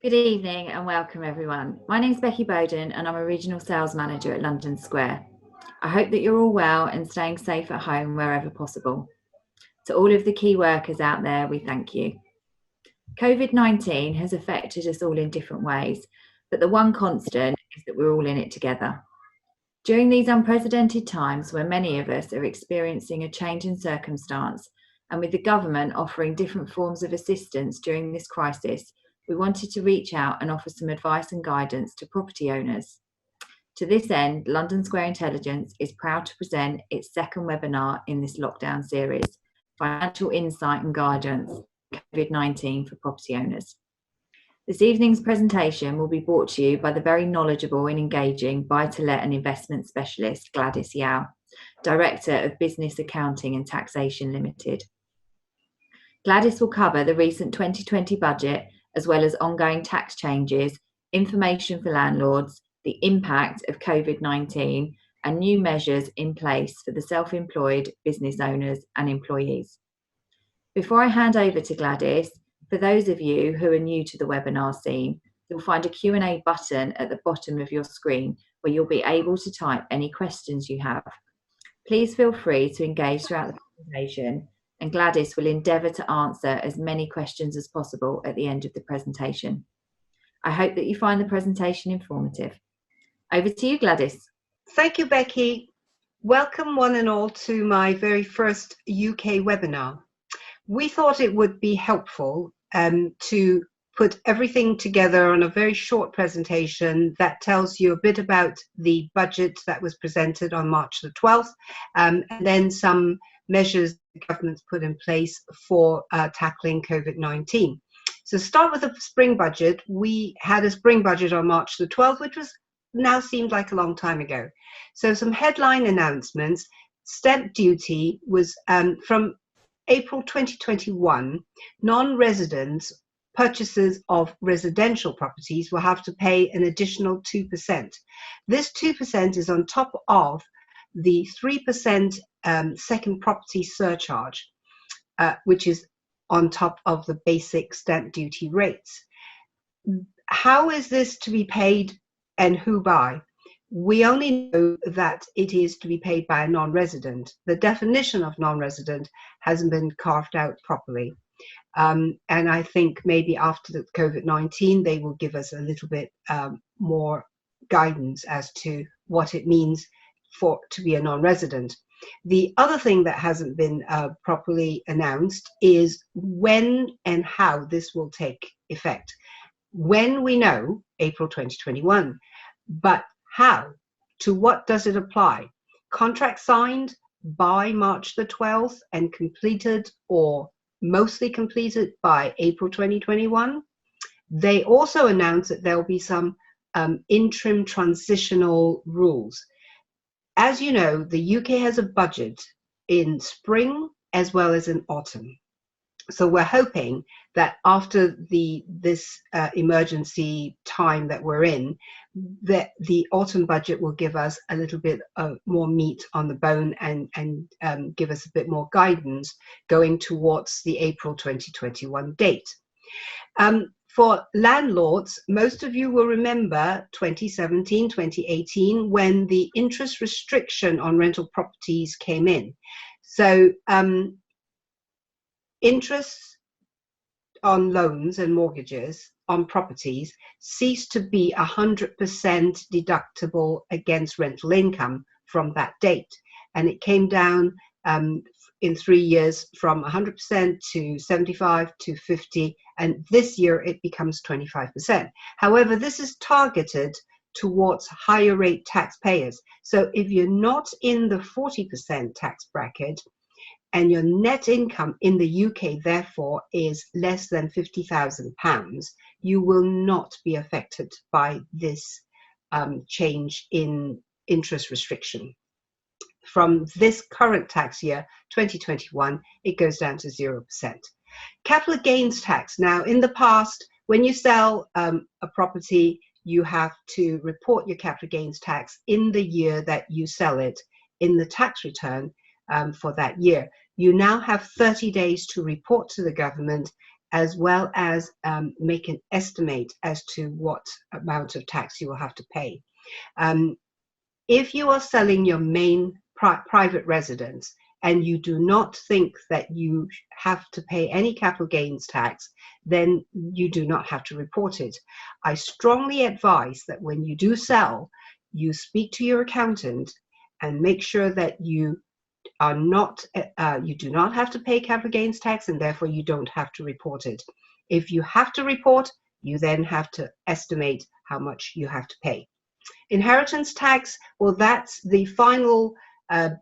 Good evening and welcome everyone. My name is Becky Bowden and I'm a Regional Sales Manager at London Square. I hope that you're all well and staying safe at home wherever possible. To all of the key workers out there, we thank you. COVID-19 has affected us all in different ways, but the one constant is that we're all in it together. During these unprecedented times where many of us are experiencing a change in circumstance, and with the government offering different forms of assistance during this crisis, we wanted to reach out and offer some advice and guidance to property owners. To this end, London Square Intelligence is proud to present its second webinar in this lockdown series, Financial Insight and Guidance, COVID-19 for Property Owners. This evening's presentation will be brought to you by the very knowledgeable and engaging buy-to-let and investment specialist, Gladys Yow, Director of Business Accounting and Taxation Limited. Gladys will cover the recent 2020 budget, as well as ongoing tax changes, information for landlords, the impact of COVID-19, and new measures in place for the self-employed business owners and employees. Before I hand over to Gladys, for those of you who are new to the webinar scene, you'll find a Q&A button at the bottom of your screen where you'll be able to type any questions you have. Please feel free to engage throughout the presentation, and Gladys will endeavour to answer as many questions as possible at the end of the presentation. I hope that you find the presentation informative. Over to you, Gladys. Thank you, Becky. Welcome one and all to my very first UK webinar. We thought it would be helpful to put everything together on a very short presentation that tells you a bit about the budget that was presented on March the 12th, and then some measures the government's put in place for tackling COVID-19. So start with the spring budget. We had a spring budget on March the 12th, which was now seemed like a long time ago. So some headline announcements. Stamp duty was from April 2021, non-residents purchases of residential properties will have to pay an additional 2%. This 2% is on top of the 3% second property surcharge, which is on top of the basic stamp duty rates. How is this to be paid and who by? We only know that it is to be paid by a non-resident. The definition of non-resident hasn't been carved out properly. And I think maybe after the COVID-19, they will give us a little bit more guidance as to what it means to be a non-resident. The other thing that hasn't been properly announced is when and how this will take effect. When we know, April 2021, but how? To what does it apply? Contract signed by March the 12th and completed or mostly completed by April 2021. They also announced that there will be some interim transitional rules. As you know, the UK has a budget in spring as well as in autumn. So we're hoping that after this emergency time that we're in, that the autumn budget will give us a little bit more meat on the bone and give us a bit more guidance going towards the April 2021 date. For landlords, most of you will remember 2017, 2018, when the interest restriction on rental properties came in. So interest on loans and mortgages on properties ceased to be 100% deductible against rental income from that date. And it came down in 3 years from 100% to 75 to 50, and this year it becomes 25%. However, this is targeted towards higher rate taxpayers. So if you're not in the 40% tax bracket, and your net income in the UK, therefore, is less than £50,000, you will not be affected by this change in interest restriction. From this current tax year, 2021, it goes down to 0%. Capital gains tax. Now, in the past, when you sell a property, you have to report your capital gains tax in the year that you sell it in the tax return for that year. You now have 30 days to report to the government as well as make an estimate as to what amount of tax you will have to pay. If you are selling your main private residence and you do not think that you have to pay any capital gains tax, then you do not have to report it. I strongly advise that when you do sell, you speak to your accountant and make sure that you are not, you do not have to pay capital gains tax, and therefore you don't have to report it. If you have to report, you then have to estimate how much you have to pay. Inheritance tax, well, that's the final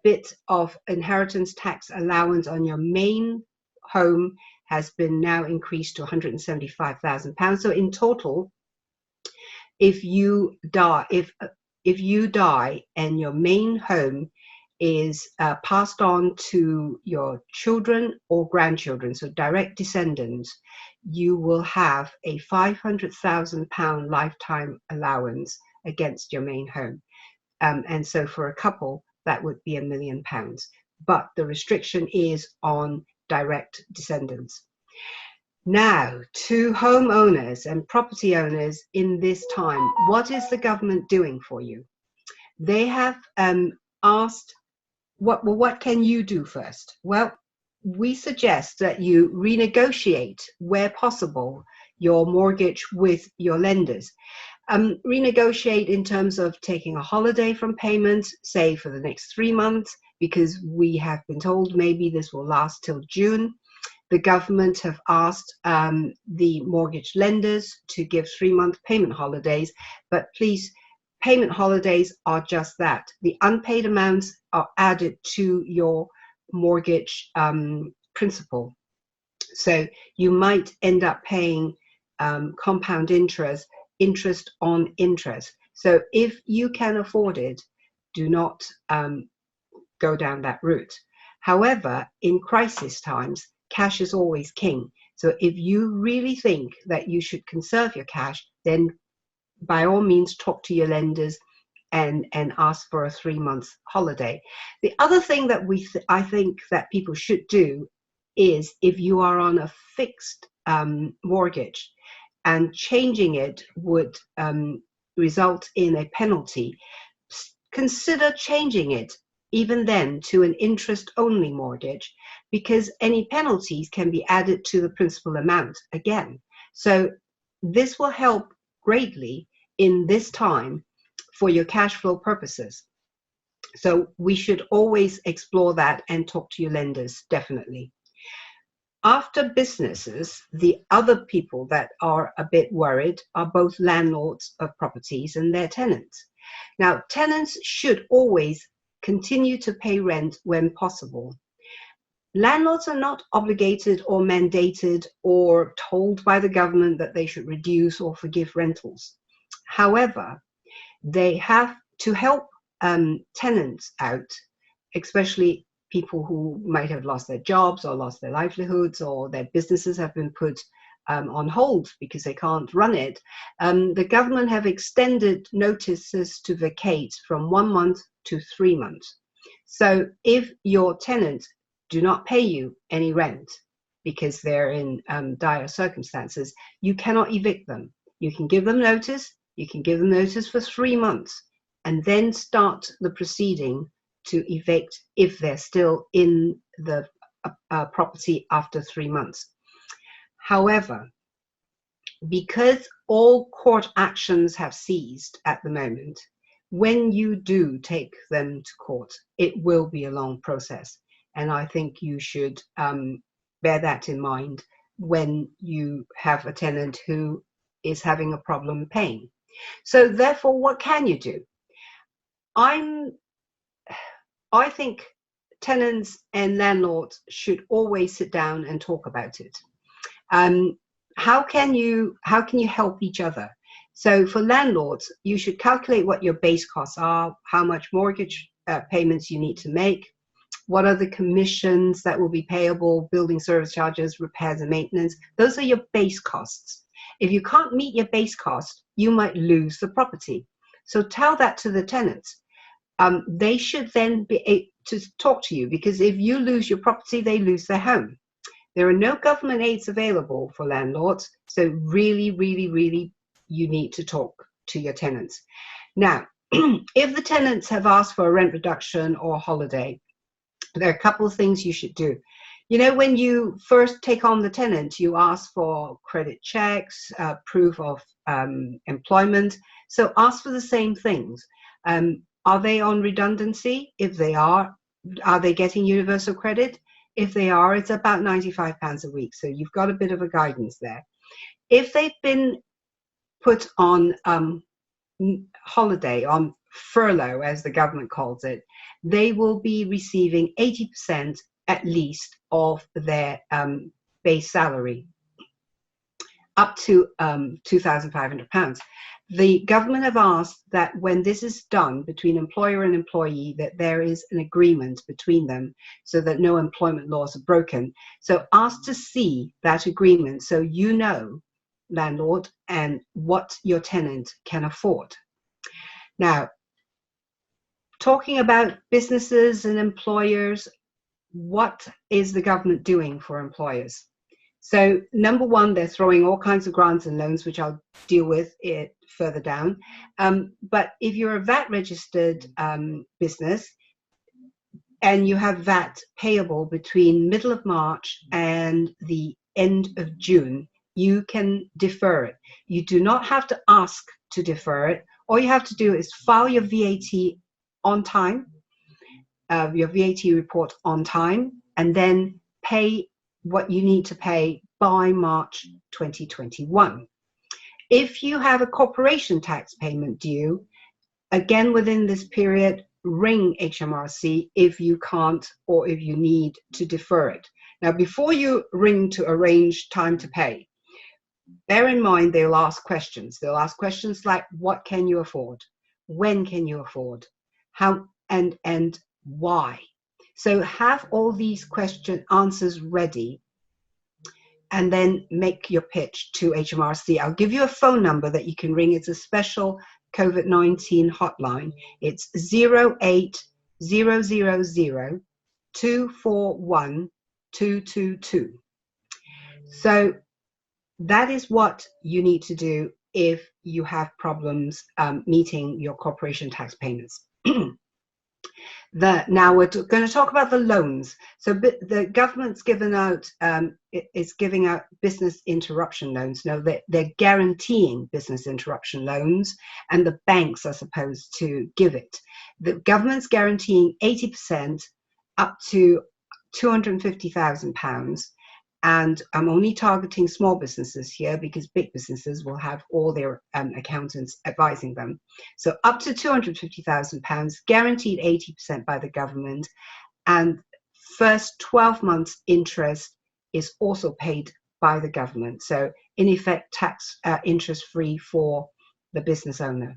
bit of inheritance tax allowance on your main home has been now increased to £175,000. So in total, if you die, if you die and your main home is passed on to your children or grandchildren, so direct descendants, you will have a £500,000 lifetime allowance against your main home. And so for a couple, that would be £1 million. But the restriction is on direct descendants. Now, to homeowners and property owners in this time, what is the government doing for you? They have asked, what can you do first? Well, we suggest that you renegotiate, where possible, your mortgage with your lenders. Renegotiate in terms of taking a holiday from payments, say for the next 3 months, because we have been told maybe this will last till June. The government have asked the mortgage lenders to give 3-month payment holidays, but please, payment holidays are just that. The unpaid amounts are added to your mortgage principal. So you might end up paying compound interest on interest. So if you can afford it, do not go down that route. However, in crisis times, cash is always king. So if you really think that you should conserve your cash, then by all means talk to your lenders and ask for a 3-month holiday. The other thing that I think that people should do is, if you are on a fixed mortgage and changing it would result in a penalty, consider changing it even then to an interest-only mortgage, because any penalties can be added to the principal amount again. So this will help greatly in this time for your cash flow purposes. So we should always explore that and talk to your lenders, definitely. After businesses, the other people that are a bit worried are both landlords of properties and their tenants. Now, tenants should always continue to pay rent when possible. Landlords are not obligated or mandated or told by the government that they should reduce or forgive rentals. However, they have to help tenants out, especially people who might have lost their jobs or lost their livelihoods, or their businesses have been put on hold because they can't run it. The government have extended notices to vacate from 1 month to 3 months. So if your tenants do not pay you any rent because they're in dire circumstances, you cannot evict them. You can give them notice. You can give them notice for 3 months and then start the proceeding to evict if they're still in the property after 3 months. However, because all court actions have ceased at the moment, when you do take them to court, it will be a long process. And I think you should bear that in mind when you have a tenant who is having a problem paying. So therefore, what can you do? I think tenants and landlords should always sit down and talk about it. How can you help each other? So for landlords, you should calculate what your base costs are, how much mortgage payments you need to make, what are the commissions that will be payable, building service charges, repairs and maintenance. Those are your base costs. If you can't meet your base cost, you might lose the property. So tell that to the tenants. They should then be able to talk to you, because if you lose your property, they lose their home. There are no government aids available for landlords, so really, really, really, you need to talk to your tenants. Now, if the tenants have asked for a rent reduction or holiday, there are a couple of things you should do. You know, when you first take on the tenant, you ask for credit checks, proof of employment. So ask for the same things. Are they on redundancy? If they are they getting universal credit? If they are, it's about £95 a week. So you've got a bit of a guidance there. If they've been put on holiday, on furlough, as the government calls it, they will be receiving 80% at least of their base salary, up to £2,500. The government have asked that when this is done between employer and employee, that there is an agreement between them so that no employment laws are broken. So ask to see that agreement so you know, landlord, and what your tenant can afford. Now, talking about businesses and employers, what is the government doing for employers? So number one, they're throwing all kinds of grants and loans, which I'll deal with it further down. But if you're a VAT registered business and you have VAT payable between middle of March and the end of June, you can defer it. You do not have to ask to defer it. All you have to do is file your VAT on time, your VAT report on time, and then pay what you need to pay by March 2021. If you have a corporation tax payment due, again within this period, ring HMRC if you can't or if you need to defer it. Now, before you ring to arrange time to pay, bear in mind they'll ask questions. They'll ask questions like, what can you afford? When can you afford? How and why? So have all these answers ready, and then make your pitch to HMRC. I'll give you a phone number that you can ring. It's a special COVID-19 hotline. It's 08000 241 222. So that is what you need to do if you have problems meeting your corporation tax payments. Now we're going to talk about the loans. So the government's given out, is giving out business interruption loans. No, they're guaranteeing business interruption loans, and the banks are supposed to give it. The government's guaranteeing 80% up to £250,000. And I'm only targeting small businesses here because big businesses will have all their accountants advising them. So up to £250,000, guaranteed 80% by the government, and first 12 months interest is also paid by the government. So in effect, tax interest free for the business owner.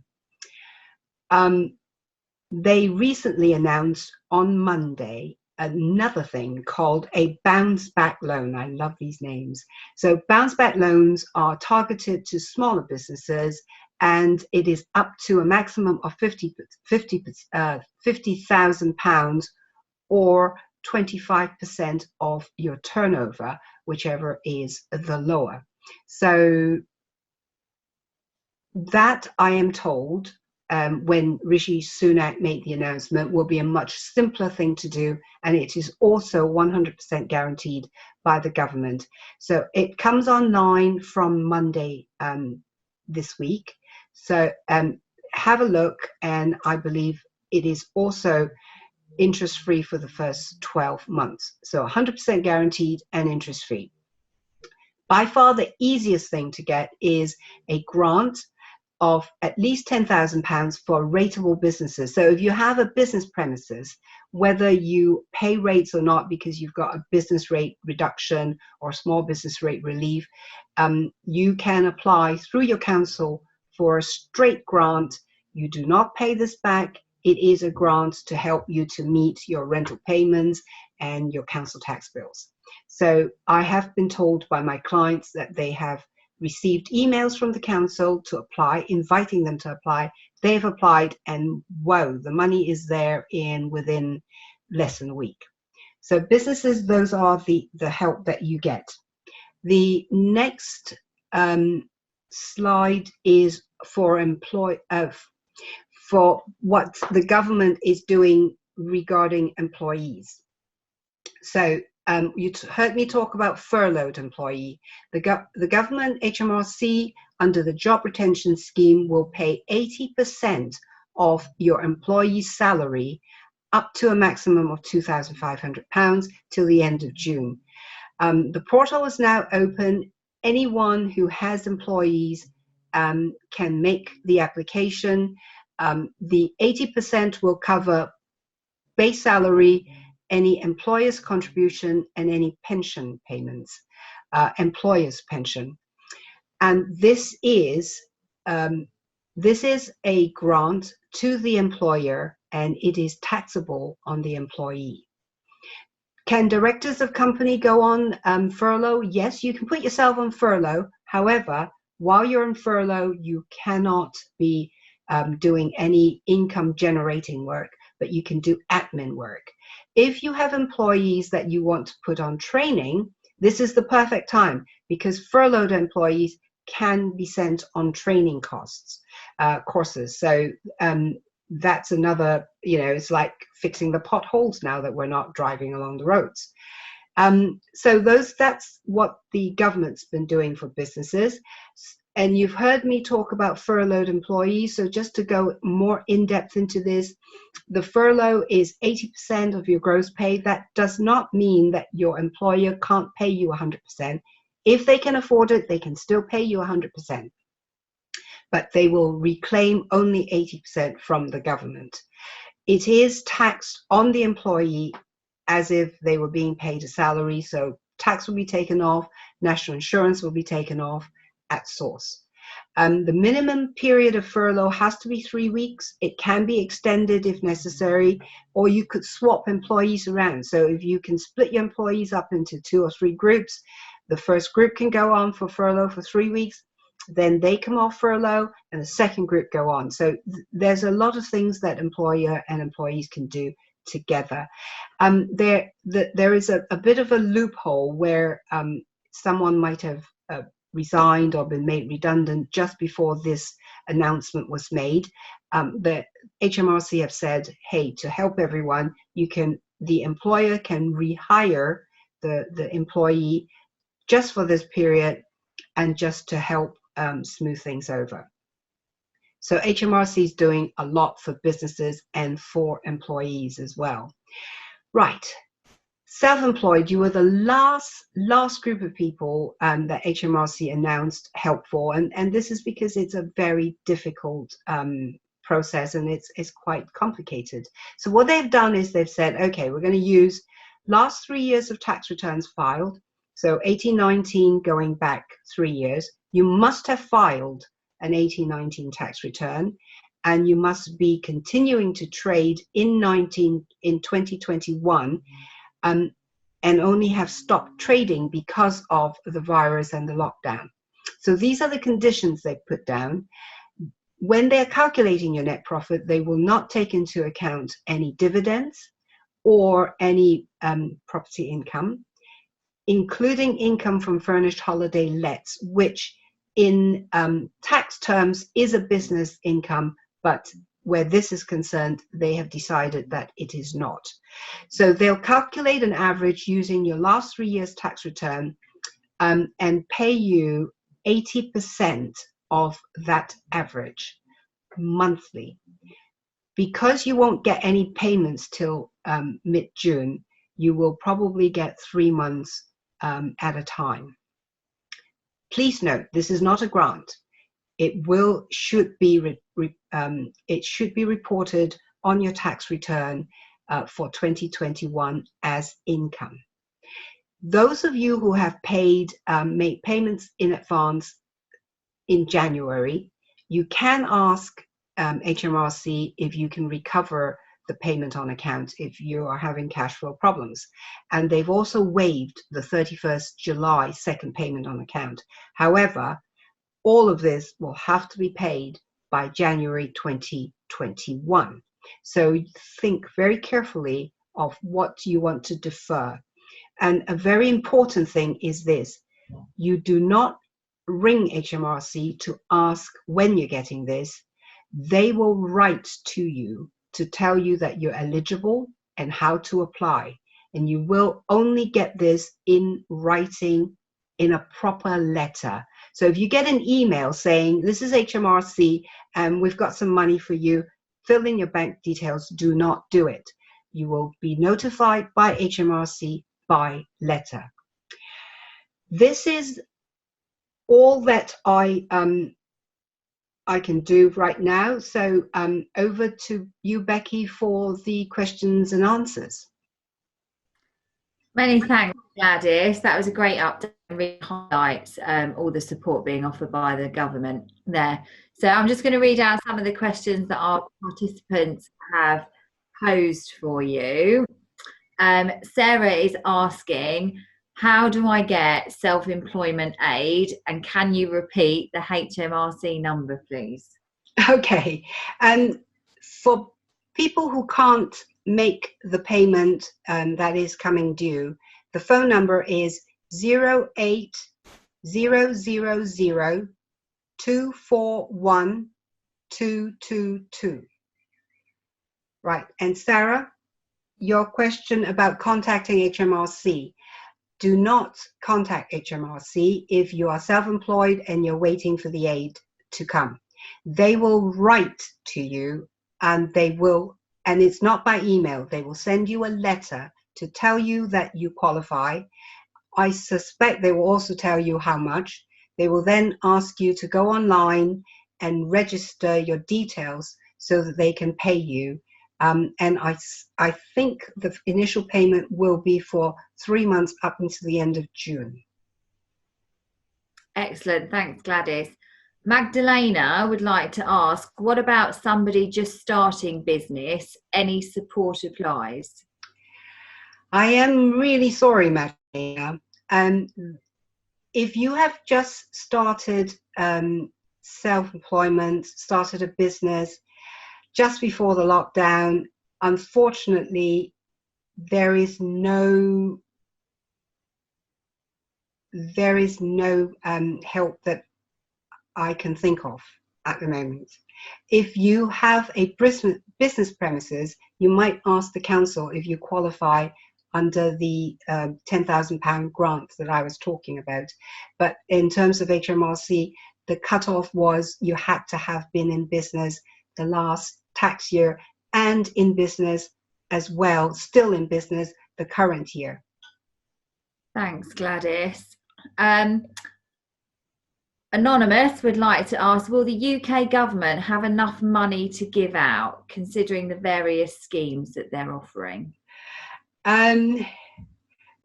They recently announced on Monday another thing called a bounce back loan. I love these names. So bounce back loans are targeted to smaller businesses, and it is up to a maximum of £50,000 or 25% of your turnover, whichever is the lower. So that, I am told, when Rishi Sunak made the announcement, will be a much simpler thing to do, and it is also 100% guaranteed by the government. So it comes online from Monday this week. So have a look, and I believe it is also interest-free for the first 12 months. So 100% guaranteed and interest-free. By far the easiest thing to get is a grant of at least £10,000 for rateable businesses. So if you have a business premises, whether you pay rates or not because you've got a business rate reduction or small business rate relief, you can apply through your council for a straight grant. You do not pay this back. It is a grant to help you to meet your rental payments and your council tax bills. So I have been told by my clients that they have received emails from the council to apply, inviting them to apply. They've applied, and whoa, the money is there within less than a week. So businesses, those are the help that you get. The next slide is for for what the government is doing regarding employees. So you heard me talk about furloughed employee. The government, HMRC, under the job retention scheme, will pay 80% of your employee's salary up to a maximum of £2,500 till the end of June. The portal is now open. Anyone who has employees can make the application. The 80% will cover base salary, any employer's contribution, and any pension payments, employer's pension. And this is a grant to the employer, and it is taxable on the employee. Can directors of company go on furlough? Yes, you can put yourself on furlough. However, while you're on furlough, you cannot be doing any income generating work, but you can do admin work. If you have employees that you want to put on training, this is the perfect time, because furloughed employees can be sent on training courses. So that's another, it's like fixing the potholes now that we're not driving along the roads. So that's what the government's been doing for businesses. And you've heard me talk about furloughed employees. So just to go more in depth into this, the furlough is 80% of your gross pay. That does not mean that your employer can't pay you 100%. If they can afford it, they can still pay you 100%. But they will reclaim only 80% from the government. It is taxed on the employee as if they were being paid a salary. So tax will be taken off, national insurance will be taken off at source. The minimum period of furlough has to be 3 weeks. It can be extended if necessary, or you could swap employees around. So if you can split your employees up into 2 or 3 groups, the first group can go on for furlough for 3 weeks, then they come off furlough, and the second group go on. So there's a lot of things that employer and employees can do together. There is a bit of a loophole where someone might have resigned or been made redundant just before this announcement was made. The HMRC have said, hey, to help everyone, the employer can rehire the employee just for this period and just to help smooth things over. So HMRC is doing a lot for businesses and for employees as well. Right. Self-employed, you were the last group of people that HMRC announced help for, and this is because it's a very difficult process, and it's quite complicated. So what they've done is they've said, okay, we're going to use last 3 years of tax returns filed, so 18-19 going back 3 years. You must have filed an 18-19 tax return, and you must be continuing to trade in 2021. And only have stopped trading because of the virus and the lockdown. So these are the conditions they put down. When they're calculating your net profit, they will not take into account any dividends or any property income, including income from furnished holiday lets, which in tax terms is a business income, but where this is concerned, they have decided that it is not. So they'll calculate an average using your last 3 years tax return and pay you 80% of that average monthly. Because you won't get any payments till mid-June, you will probably get 3 months at a time. Please note, this is not a grant. It should be reported on your tax return for 2021 as income. Those of you who have made payments in advance in January, you can ask HMRC if you can recover the payment on account if you are having cash flow problems. And they've also waived the 31st July second payment on account. However, all of this will have to be paid by January 2021. So think very carefully of what you want to defer. And a very important thing is this: you do not ring HMRC to ask when you're getting this. They will write to you to tell you that you're eligible and how to apply. And you will only get this in writing in a proper letter. So if you get an email saying, this is HMRC and we've got some money for you, fill in your bank details, do not do it. You will be notified by HMRC by letter. This is all that I can do right now. So over to you, Becky, for the questions and answers. Many thanks, Gladys. That was a great update and really highlights all the support being offered by the government there. So I'm just going to read out some of the questions that our participants have posed for you. Sarah is asking, how do I get self-employment aid, and can you repeat the HMRC number, please? Okay, and for people who can't make the payment that is coming due, the phone number is 08000241222. Right, and Sarah, your question about contacting HMRC. Do not contact HMRC if you are self-employed and you're waiting for the aid to come. They will write to you, and and it's not by email. They will send you a letter to tell you that you qualify. I suspect they will also tell you how much. They will then ask you to go online and register your details so that they can pay you. And I think the initial payment will be for 3 months up until the end of June. Excellent. Thanks, Gladys. Magdalena would like to ask, what about somebody just starting business? Any support applies? I am really sorry, Magdalena. If you have just started self-employment, started a business just before the lockdown, unfortunately, there is no help that I can think of at the moment. If you have a business premises, you might ask the council if you qualify under the £10,000 grant that I was talking about. But in terms of HMRC, the cutoff was you had to have been in business the last tax year and in business as well, still in business the current year. Thanks, Gladys. Anonymous would like to ask, will the UK government have enough money to give out, considering the various schemes that they're offering?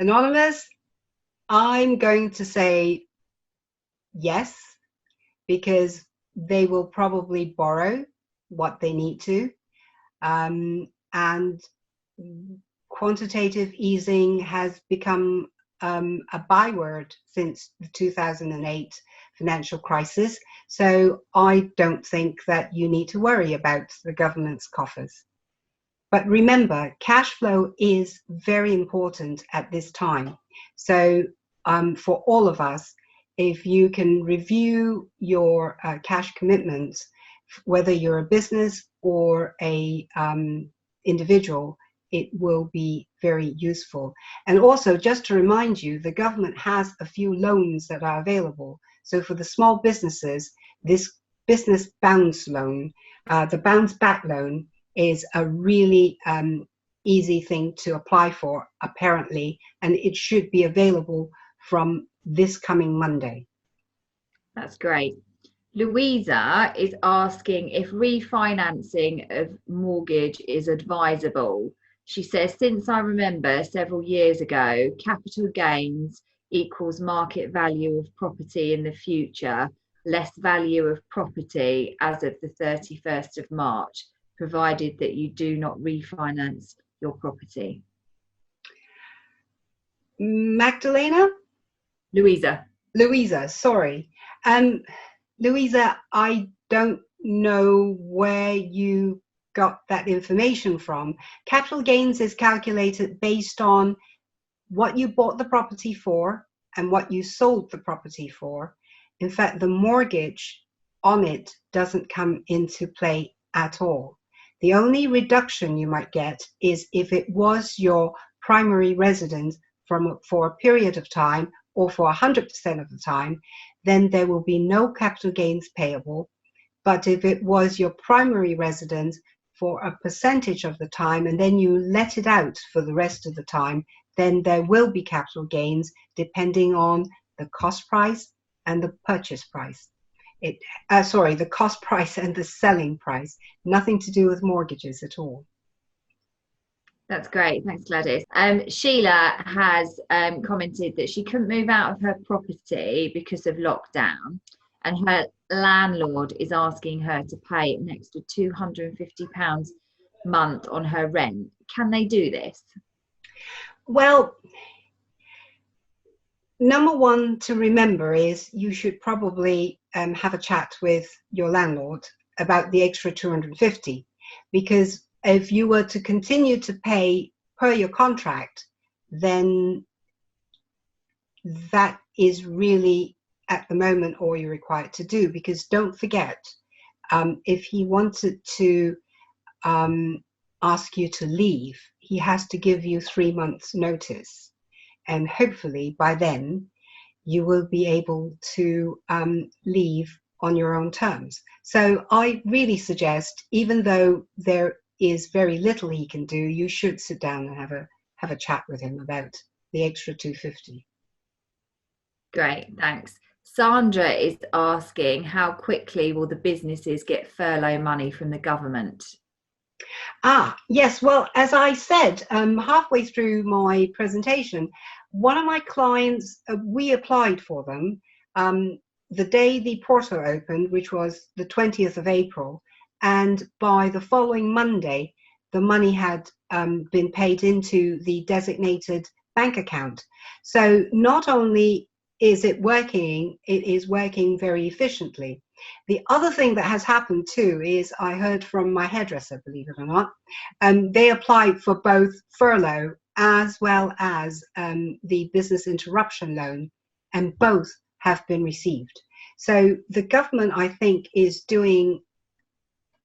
Anonymous, I'm going to say yes, because they will probably borrow what they need to. And quantitative easing has become a byword since the 2008 financial crisis. So I don't think that you need to worry about the government's coffers. But remember, cash flow is very important at this time. So for all of us, if you can review your cash commitments, whether you're a business or a individual, it will be very useful. And also, just to remind you, the government has a few loans that are available. So for the small businesses, this business bounce loan, the bounce back loan, is a really easy thing to apply for, apparently, and it should be available from this coming Monday. That's great. Louisa is asking if refinancing of mortgage is advisable. She says, since I remember several years ago, capital gains equals market value of property in the future, less value of property as of the 31st of March, provided that you do not refinance your property. Magdalena? Louisa, sorry. Louisa, I don't know where you got that information from. Capital gains is calculated based on what you bought the property for and what you sold the property for. In fact, the mortgage on it doesn't come into play at all. The only reduction you might get is if it was your primary residence for a period of time or for 100% of the time, then there will be no capital gains payable. But if it was your primary residence for a percentage of the time and then you let it out for the rest of the time, then there will be capital gains depending on the cost price and the purchase price. The cost price and the selling price. Nothing to do with mortgages at all. That's great. Thanks, Gladys. Sheila has commented that she couldn't move out of her property because of lockdown, and her landlord is asking her to pay an extra £250 a month on her rent. Can they do this? Well, number one to remember is you should probably have a chat with your landlord about the extra 250, because if you were to continue to pay per your contract, then that is really at the moment all you're required to do. Because don't forget, if he wanted to ask you to leave, he has to give you 3 months notice, and hopefully by then you will be able to leave on your own terms. So I really suggest, even though there is very little he can do, you should sit down and have a chat with him about the extra 250. Great, thanks. Sandra is asking, how quickly will the businesses get furlough money from the government? Yes, well, as I said, halfway through my presentation, one of my clients, we applied for them the day the portal opened, which was the 20th of April, and by the following Monday, the money had been paid into the designated bank account. So not only is it working, it is working very efficiently. The other thing that has happened too is I heard from my hairdresser, believe it or not, they applied for both furlough as well as the business interruption loan, and both have been received. So the government, I think, is doing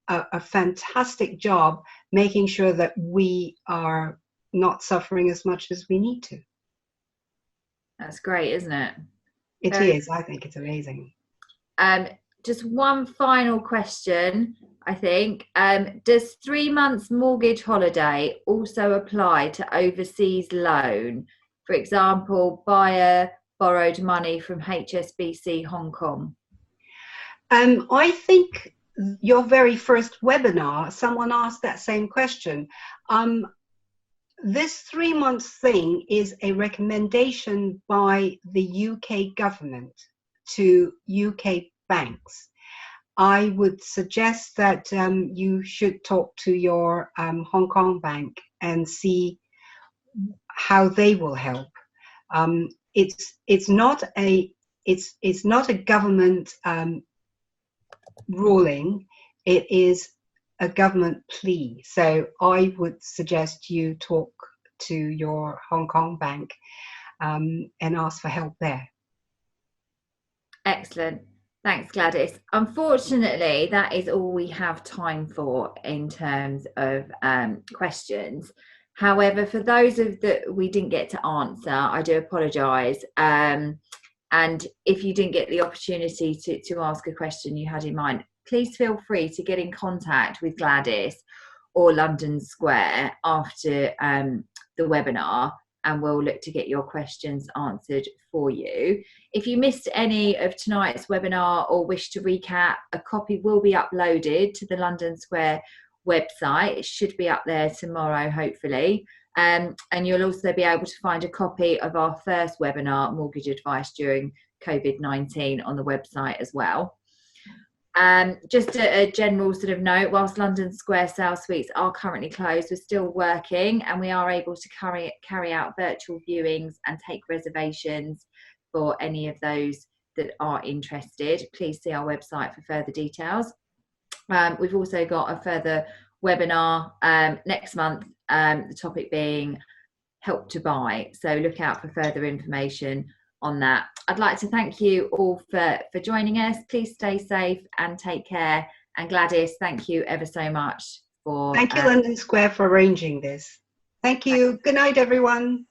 a fantastic job making sure that we are not suffering as much as we need to. That's great, isn't it? It is. I think it's amazing. Just one final question, I think. Does 3 months mortgage holiday also apply to overseas loan? For example, buyer borrowed money from HSBC Hong Kong. I think your very first webinar, someone asked that same question. This 3 months thing is a recommendation by the UK government to UK banks. I would suggest that you should talk to your Hong Kong bank and see how they will help. It's not a government ruling. It is a government plea. So I would suggest you talk to your Hong Kong bank and ask for help there. Excellent. Thanks, Gladys. Unfortunately, that is all we have time for in terms of questions. However, for those of that we didn't get to answer, I do apologise. And if you didn't get the opportunity to ask a question you had in mind, please feel free to get in contact with Gladys or London Square after the webinar, and we'll look to get your questions answered for you. If you missed any of tonight's webinar or wish to recap, a copy will be uploaded to the London Square website. It should be up there tomorrow, hopefully. And you'll also be able to find a copy of our first webinar, Mortgage Advice During COVID-19, on the website as well. Just a general sort of note, whilst London Square sales suites are currently closed, we're still working and we are able to carry out virtual viewings and take reservations for any of those that are interested. Please see our website for further details. We've also got a further webinar next month, the topic being Help to Buy. So look out for further information on that. I'd like to thank you all for joining us. Please stay safe and take care. And Gladys, thank you ever so much for... Thank you, London Square, for arranging this. Thank you. Good night, everyone.